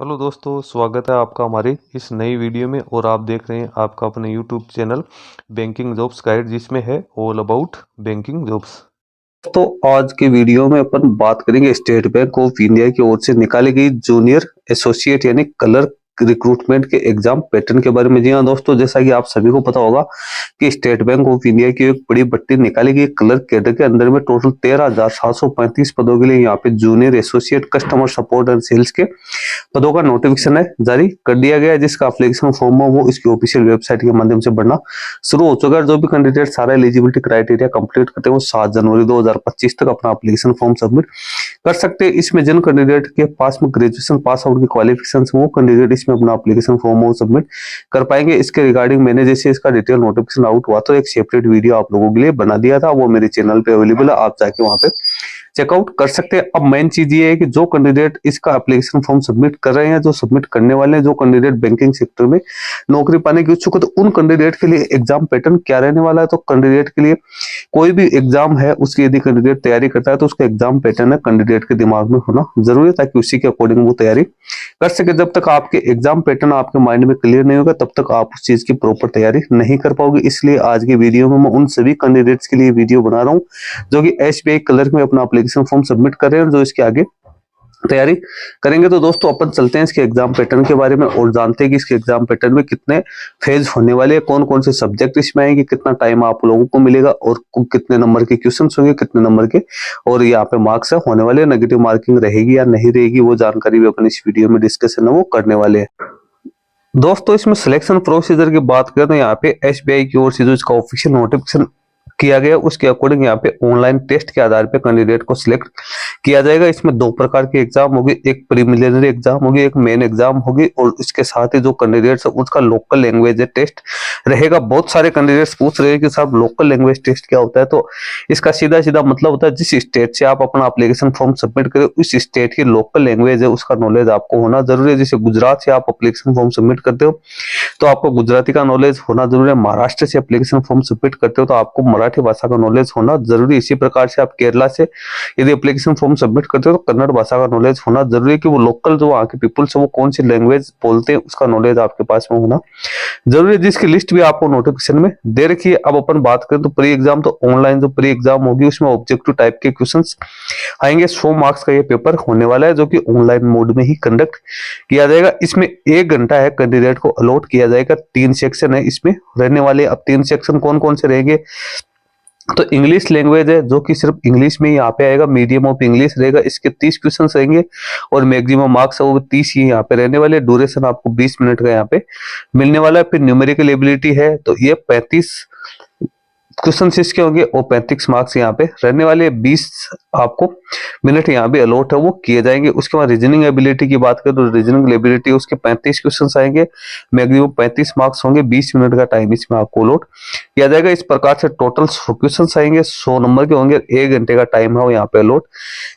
Hello दोस्तों, स्वागत है आपका हमारे इस नई वीडियो में। और आप देख रहे हैं आपका अपने YouTube channel banking jobs guide, जिसमें है ऑल अबाउट बैंकिंग जॉब्स। तो आज की वीडियो में अपन बात करेंगे स्टेट बैंक ऑफ इंडिया की ओर से निकाली गई जूनियर एसोसिएट यानी क्लर्क रिक्रूटमेंट के एग्जाम पैटर्न के बारे में। जी हाँ दोस्तों, जैसा कि आप सभी को पता होगा कि स्टेट बैंक ऑफ इंडिया की एक बड़ी भर्ती निकाली गई क्लर्क कैडर के अंदर में टोटल 13,735 पदों के लिए यहाँ पे junior associate customer support and sales के पदों का नोटिफिकेशन है जारी कर दिया गया है, जिसका एप्लीकेशन फॉर्म है वो इसकी ऑफिशियल वेबसाइट के माध्यम से भरना शुरू हो चुका है। जो भी कैंडिडेट सारा एलिजिबिलिटी क्राइटेरिया कंप्लीट करते हैं वो 7 जनवरी 2025 तक अपना एप्लीकेशन फॉर्म सबमिट कर सकते हैं। इसमें जिन कैंडिडेट के पास में ग्रेजुएशन पास आउट की क्वालिफिकेशन वो कैंडिडेट इसमें अपना एप्लीकेशन फॉर्म वो सबमिट कर पाएंगे। इसके रिगार्डिंग मैंने जैसे इसका डिटेल नोटिफिकेशन आउट हुआ तो एक सेपरेट वीडियो आप लोगों के लिए बना दिया था, वो मेरे चैनल पे अवेलेबल है, आप जाके वहां पे चेकआउट कर सकते हैं। अब मेन चीज ये है कि जो कैंडिडेट इसका एप्लीकेशन फॉर्म सबमिट कर रहे हैं, जो सबमिट करने वाले हैं, जो कैंडिडेट बैंकिंग सेक्टर में नौकरी पाने की इच्छुक है, तो उन कैंडिडेट के लिए एग्जाम पैटर्न क्या रहने वाला है। तो कैंडिडेट के लिए कोई भी एग्जाम है उसकी यदि कैंडिडेट तैयारी करता है तो उसका एग्जाम पैटर्न है कैंडिडेट के दिमाग में होना जरूरी है, ताकि उसी के अकॉर्डिंग वो तैयारी कर सके। जब तक आपके एग्जाम पैटर्न आपके माइंड में क्लियर नहीं होगा तब तक आप उस चीज की प्रॉपर तैयारी नहीं कर पाओगे। इसलिए आज की वीडियो में मैं उन सभी कैंडिडेट्स के लिए वीडियो बना रहा हूँ जो कि एसबीआई क्लर्क में अपना एप्लीकेशन फॉर्म सबमिट कर रहे हैं, जो इसके आगे तैयारी करेंगे। तो दोस्तों अपन चलते हैं इसके एग्जाम पैटर्न के बारे में और जानते हैं कि इसके एग्जाम पैटर्न में कितने फेज होने वाले हैं, कौन कौन से सब्जेक्ट इसमें आएंगे, कितना टाइम आप लोगों को मिलेगा और कितने नंबर के क्वेश्चन होंगे, कितने नंबर के और यहाँ पे मार्क्स होने वाले, नेगेटिव मार्किंग रहेगी या नहीं रहेगी, वो जानकारी भी अपन इस वीडियो में डिस्कशन है वो करने वाले हैं। दोस्तों इसमें सिलेक्शन प्रोसीजर की बात करें तो यहाँ पे एसबीआई की ओर से जो इसका ऑफिशियल नोटिफिकेशन किया गया उसके अकॉर्डिंग यहाँ पे ऑनलाइन टेस्ट के आधार पे कैंडिडेट को सिलेक्ट किया जाएगा। इसमें 2 प्रकार की एग्जाम होगी, एक प्रीलिमिनरी एग्जाम होगी, एक मेन एग्जाम होगी। और इसके साथ ही जो कैंडिडेट्स उसका लोकल लैंग्वेज टेस्ट रहेगा। बहुत सारे कैंडिडेट्स पूछ रहे हैं कि साहब लोकल लैंग्वेज टेस्ट क्या होता है। तो इसका सीधा सीधा मतलब होता है जिस स्टेट से आप अपना एप्लीकेशन फॉर्म सबमिट करें उस स्टेट की लोकल लैंग्वेज है उसका नॉलेज आपको होना जरूरी है। जैसे गुजरात से आप एप्लीकेशन फॉर्म सबमिट करते हो तो आपको गुजराती का नॉलेज होना जरूरी है। महाराष्ट्र से एप्लीकेशन फॉर्म सबमिट करते हो तो आपको मराठी भाषा का नॉलेज होना जरूरी है। इसी प्रकार से आप केरला से यदि एप्लीकेशन फॉर्म सबमिट करते हो तो कन्नड़ भाषा का नॉलेज होना जरूरी है, कि वो लोकल जो वहाँ के पीपल्स है वो कौन सी लैंग्वेज बोलते हैं उसका नॉलेज आपके पास में होना जरूरी है, जिसकी लिस्ट भी आपको नोटिफिकेशन में दे रखी है। अब अपन बात करें तो प्री एग्जाम, तो ऑनलाइन जो प्री एग्जाम होगी उसमें ऑब्जेक्टिव टाइप के क्वेश्चंस आएंगे। 100 मार्क्स का ये पेपर होने वाला है जो कि ऑनलाइन मोड में ही कंडक्ट किया जाएगा। इसमें 1 घंटा है कैंडिडेट को अलॉट किया जाएगा। 3 सेक्शन है इसमें रहने वाले। अब 3 सेक्शन कौन कौन से रहेंगे, तो इंग्लिश लैंग्वेज है जो कि सिर्फ इंग्लिश में ही यहाँ पे आएगा, मीडियम ऑफ इंग्लिश रहेगा। इसके 30 क्वेश्चन रहेंगे और मैक्सिमम मार्क्स है वो 30 ही यहाँ पे रहने वाले। ड्यूरेशन आपको 20 मिनट का यहाँ पे मिलने वाला है। फिर न्यूमेरिकल एबिलिटी है तो ये 35 क्वेश्चन इसके होंगे और 35 मार्क्स यहाँ पे रहने वाले। 20 आपको मिनट यहाँ पे अलॉट है वो किए जाएंगे। उसके बाद रीजनिंग एबिलिटी की बात करें तो रीजनिंग एबिलिटी उसके 35 क्वेश्चन आएंगे, मैक्सिमम 35 मार्क्स होंगे। 20 मिनट का टाइम इसमें आपको अलॉट किया जाएगा। इस प्रकार से टोटल 100 क्वेश्चन आएंगे, 100 नंबर के होंगे। 1 घंटे का टाइम है वो यहाँ पे अलॉट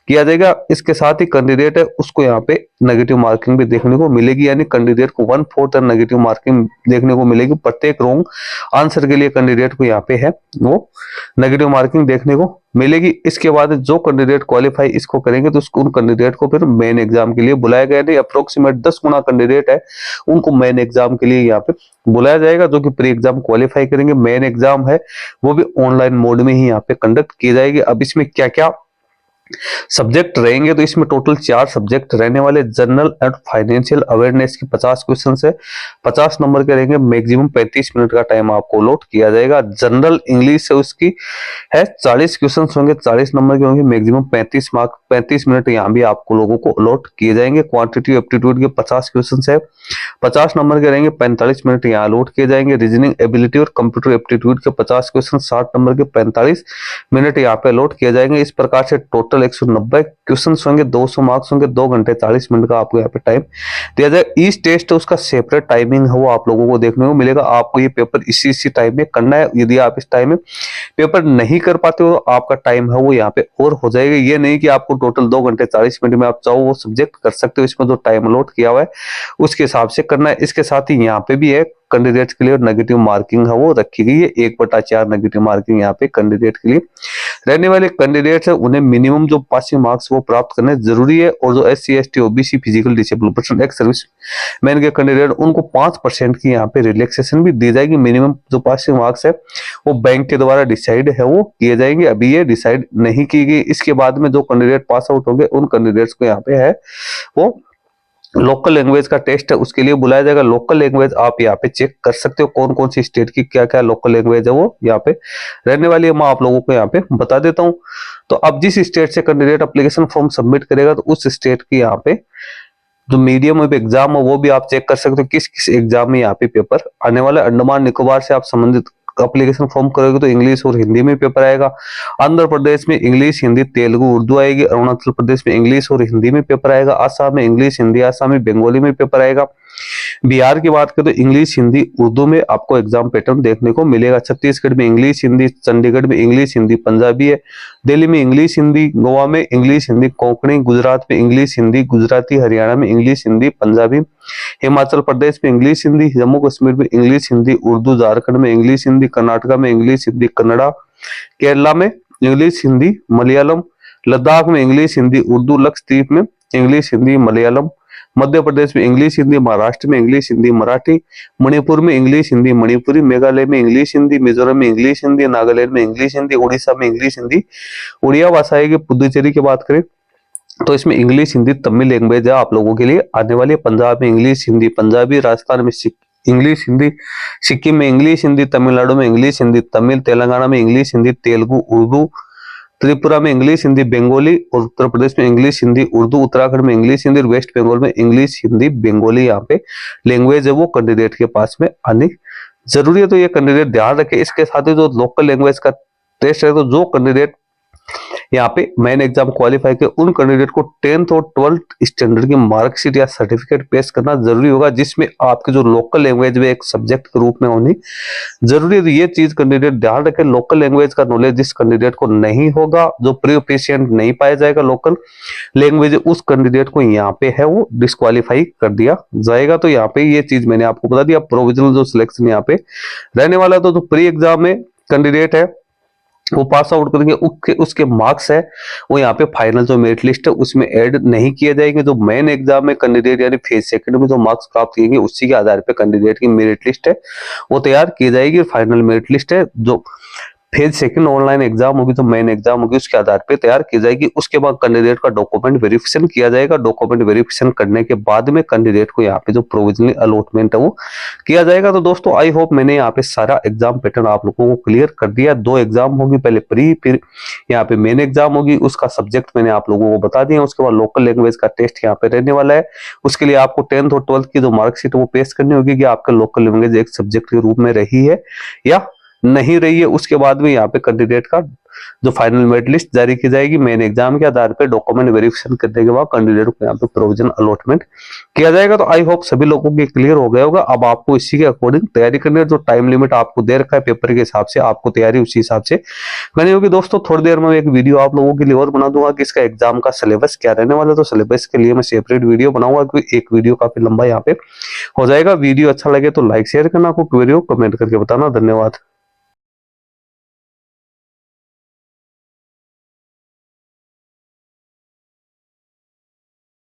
किया जाएगा। इसके साथ ही कैंडिडेट है उसको यहाँ पे नेगेटिव मार्किंग भी देखने को मिलेगी, यानी कैंडिडेट को 1/4 नेगेटिव मार्किंग देखने को मिलेगी। प्रत्येक रॉन्ग आंसर के लिए कैंडिडेट को यहाँ पे है वो नेगेटिव मार्किंग देखने को मिलेगी। इसके बाद जो कैंडिडेट क्वालिफाई इसको करेंगे तो उसको उन कैंडिडेट को फिर मेन एग्जाम के लिए बुलाया गया। नहीं, अप्रोक्सीमेट 10 गुना कैंडिडेट है उनको मेन एग्जाम के लिए यहाँ पे बुलाया जाएगा, जो कि प्री एग्जाम क्वालिफाई करेंगे। मेन एग्जाम है वो भी ऑनलाइन मोड में ही यहाँ पे कंडक्ट की जाएगी। अब इसमें क्या क्या सब्जेक्ट रहेंगे, तो इसमें टोटल 4 सब्जेक्ट रहने वाले। जनरल एंड फाइनेंशियल अवेयरनेस की 50 क्वेश्चन है, 50 नंबर के रहेंगे। मैक्सिमम 35 मिनट का टाइम आपको अलॉट किया जाएगा। जनरल इंग्लिश है उसकी है 40 क्वेश्चन होंगे, 40 नंबर के होंगे। मैक्सिमम 35 मार्क 35 मिनट यहाँ भी आपको लोगों को अलॉट किए जाएंगे। क्वांटिटी एप्टीट्यूड के 50 क्वेश्चन है, 50 नंबर के रहेंगे, 45 मिनट यहाँ अलॉट किए जाएंगे। रीजनिंग एबिलिटी और कंप्यूटर एप्टीट्यूड के 50 क्वेश्चन 60 नंबर के 45 मिनट यहाँ पे अलॉट किए जाएंगे। इस प्रकार से टोटल 190 क्वेश्चन होंगे, 200 मार्क्स होंगे। 2 घंटे 40 मिनट का आपको यहाँ पे टाइम दिया जाए। इस टेस्ट उसका सेपरेट टाइमिंग है वो आप लोगों को देखने को मिलेगा। आपको ये पेपर इसी टाइम में करना है। यदि आप इस टाइम में पेपर नहीं कर पाते हो तो आपका टाइम है वो यहाँ पे और हो जाएगा। ये नहीं कि आपको टोटल 2 घंटे 40 मिनट में आप चाहो वो सब्जेक्ट कर सकते हो। इसमें जो टाइम अलॉट किया हुआ है उसके हिसाब से करना है। इसके साथ ही यहाँ पे भी है कैंडिडेट्स के लिए नेगेटिव मार्किंग है वो रखी गई है। 1/4 नेगेटिव मार्किंग यहाँ पे कैंडिडेट के लिए रहने वाले कैंडिडेट्स है उन्हें मिनिमम जो पासिंग मार्क्स वो प्राप्त करने जरूरी है। और जो SC ST OBC physical disable person ex service man के कैंडिडेट उनको 5% की यहाँ पे रिलैक्सेशन भी दी जाएगी। मिनिमम जो पासिंग मार्क्स है वो बैंक के द्वारा डिसाइड है वो किए जाएंगे, अभी ये डिसाइड नहीं की गई। इसके बाद में जो कैंडिडेट पास आउट होंगे उन कैंडिडेट्स को यहाँ पे है वो लोकल लैंग्वेज का टेस्ट है उसके लिए बुलाया जाएगा। लोकल लैंग्वेज आप यहाँ पे चेक कर सकते हो कौन कौन सी स्टेट की क्या क्या लोकल लैंग्वेज है वो यहाँ पे रहने वाली है। मैं आप लोगों को यहाँ पे बता देता हूँ। तो अब जिस स्टेट से कैंडिडेट एप्लीकेशन फॉर्म सबमिट करेगा तो उस स्टेट की यहाँ पे जो मीडियम ऑफ एग्जाम है वो भी आप चेक कर सकते हो किस किस एग्जाम में यहाँ पे पेपर आने वाला है। अंडमान निकोबार से आप संबंधित एप्लीकेशन फॉर्म करोगे तो इंग्लिश और हिंदी में पेपर आएगा। आंध्र प्रदेश में इंग्लिश हिंदी तेलुगु उर्दू आएगी। अरुणाचल प्रदेश में इंग्लिश और हिंदी में पेपर आएगा। आसाम में इंग्लिश हिंदी आसामी बंगाली में पेपर आएगा। बिहार की बात करें तो इंग्लिश हिंदी उर्दू में आपको एग्जाम पैटर्न देखने को मिलेगा। छत्तीसगढ़ में इंग्लिश हिंदी, चंडीगढ़ में इंग्लिश हिंदी पंजाबी है, दिल्ली में इंग्लिश हिंदी, गोवा में इंग्लिश हिंदी कोंकणी, गुजरात में इंग्लिश हिंदी गुजराती, हरियाणा में इंग्लिश हिंदी पंजाबी, हिमाचल प्रदेश में इंग्लिश हिंदी, जम्मू कश्मीर में इंग्लिश हिंदी उर्दू, झारखंड में इंग्लिश हिंदी, कर्नाटका में इंग्लिश हिंदी कन्नड़ा, केरला में इंग्लिश हिंदी मलयालम, लद्दाख में इंग्लिश हिंदी उर्दू, लक्षद्वीप में इंग्लिश हिंदी मलयालम, मध्य प्रदेश में इंग्लिश हिंदी, महाराष्ट्र में इंग्लिश हिंदी मराठी, मणिपुर में इंग्लिश हिंदी मणिपुरी, मेघालय में इंग्लिश हिंदी, मिजोरम में इंग्लिश हिंदी, नागालैंड में इंग्लिश हिंदी, उड़ीसा में इंग्लिश हिंदी उड़िया भाषा आएगी। पुडुचेरी की बात करें तो इसमें इंग्लिश हिंदी तमिल लैंग्वेज है आप लोगों के लिए आने वाली है। पंजाब में इंग्लिश हिंदी पंजाबी, राजस्थान में इंग्लिश हिंदी, सिक्किम में इंग्लिश हिंदी, तमिलनाडु में इंग्लिश हिंदी तमिल, तेलंगाना में इंग्लिश हिंदी तेलुगु उर्दू, त्रिपुरा में इंग्लिश हिंदी बंगाली और उत्तर प्रदेश में इंग्लिश हिंदी उर्दू, उत्तराखंड में इंग्लिश हिंदी और वेस्ट बंगाल में इंग्लिश हिंदी बंगाली यहाँ पे लैंग्वेज है वो कैंडिडेट के पास में आनी जरूरी है। तो ये कैंडिडेट ध्यान रखे। इसके साथ ही जो लोकल लैंग्वेज का टेस्ट है तो जो कैंडिडेट यहाँ पे मेन एग्जाम क्वालिफाई के उन कैंडिडेट को 10th और 12th स्टैंडर्ड की मार्कशीट या सर्टिफिकेट पेश करना जरूरी होगा जिसमें आपके जो लोकल लैंग्वेज में एक सब्जेक्ट के रूप में होनी जरूरी है। तो ये चीज कैंडिडेट ध्यान रखें। लोकल लैंग्वेज का नॉलेज जिस कैंडिडेट को नहीं होगा, जो प्री पेशेंट नहीं पाया जाएगा लोकल लैंग्वेज, उस कैंडिडेट को यहाँ पे है वो डिस्क्वालीफाई कर दिया जाएगा। तो यहाँ पे ये चीज मैंने आपको बता दिया। प्रोविजनल जो सिलेक्शन यहाँ पे रहने वाला तो प्री एग्जाम में कैंडिडेट है वो पास आउट करेंगे उसके मार्क्स है वो यहाँ पे फाइनल जो मेरिट लिस्ट है उसमें ऐड नहीं किए जाएंगे। जो मेन एग्जाम में कैंडिडेट यानी फेज सेकंड में जो मार्क्स प्राप्त किएंगे उसी के आधार पे कैंडिडेट की मेरिट लिस्ट है वो तैयार की जाएगी। फाइनल मेरिट लिस्ट है जो फेज सेकंड ऑनलाइन एग्जाम होगी तो मेन एग्जाम होगी उसके आधार पे तैयार की जाएगी। उसके बाद कैंडिडेट का डॉक्यूमेंट वेरिफिकेशन किया जाएगा। डॉक्यूमेंट वेरिफिकेशन करने के बाद में कैंडिडेट को यहाँ पे जो प्रोविजनली अलॉटमेंट है वो किया जाएगा। तो दोस्तों आई होप मैंने यहाँ पे सारा एग्जाम पैटर्न आप लोगों को क्लियर कर दिया। 2 एग्जाम होगी, पहले प्री फिर यहाँ पे मेन एग्जाम होगी। उसका सब्जेक्ट मैंने आप लोगों को बता दिया। उसके बाद लोकल लैंग्वेज का टेस्ट यहाँ पे रहने वाला है। उसके लिए आपको 10th और 12th की जो मार्कशीट वो पेश करनी होगी कि आपका लोकल लैंग्वेज एक सब्जेक्ट के रूप में रही है या नहीं रही है। उसके बाद में यहाँ पे कैंडिडेट का जो फाइनल मेरिट लिस्ट जारी की जाएगी। मेन एग्जाम के आधार पे डॉक्यूमेंट वेरिफिकेशन करने के बाद कैंडिडेट को यहाँ पे प्रोविजन अलॉटमेंट किया जाएगा। तो आई होप सभी लोगों के क्लियर हो गया होगा। अब आपको इसी के अकॉर्डिंग तैयारी करनी है। जो टाइम लिमिट आपको दे रखा है पेपर के हिसाब से आपको तैयारी उसी हिसाब से करनी होगी। दोस्तों थोड़ी देर में एक वीडियो आप लोगों के लिए और बना दूंगा कि इसका एग्जाम का सिलेबस क्या रहने वाला है। तो सिलेबस के लिए मैं सेपरेट वीडियो बनाऊंगा क्योंकि एक वीडियो काफी लंबा यहाँ पे हो जाएगा। वीडियो अच्छा लगे तो लाइक शेयर करना, आपको वीडियो कमेंट करके बताना। धन्यवाद।